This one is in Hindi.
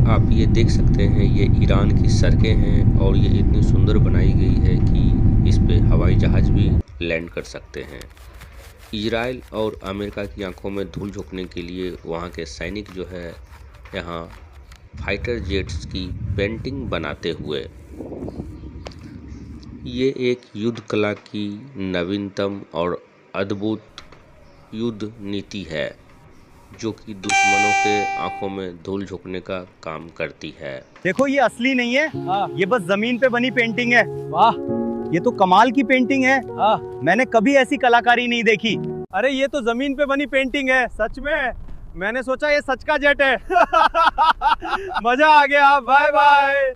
आप ये देख सकते हैं, ये ईरान की सड़कें हैं और ये इतनी सुंदर बनाई गई है कि इस पे हवाई जहाज भी लैंड कर सकते हैं। इजराइल और अमेरिका की आंखों में धूल झोंकने के लिए वहाँ के सैनिक जो है यहाँ फाइटर जेट्स की पेंटिंग बनाते हुए, ये एक युद्ध कला की नवीनतम और अद्भुत युद्ध नीति है जो कि दुश्मनों के आंखों में धूल झोंकने का काम करती है। देखो ये असली नहीं है, ये बस जमीन पे बनी पेंटिंग है। वाह, ये तो कमाल की पेंटिंग है। मैंने कभी ऐसी कलाकारी नहीं देखी। अरे ये तो जमीन पे बनी पेंटिंग है, सच में। मैंने सोचा ये सच का जेट है। मजा आ गया, बाय बाय।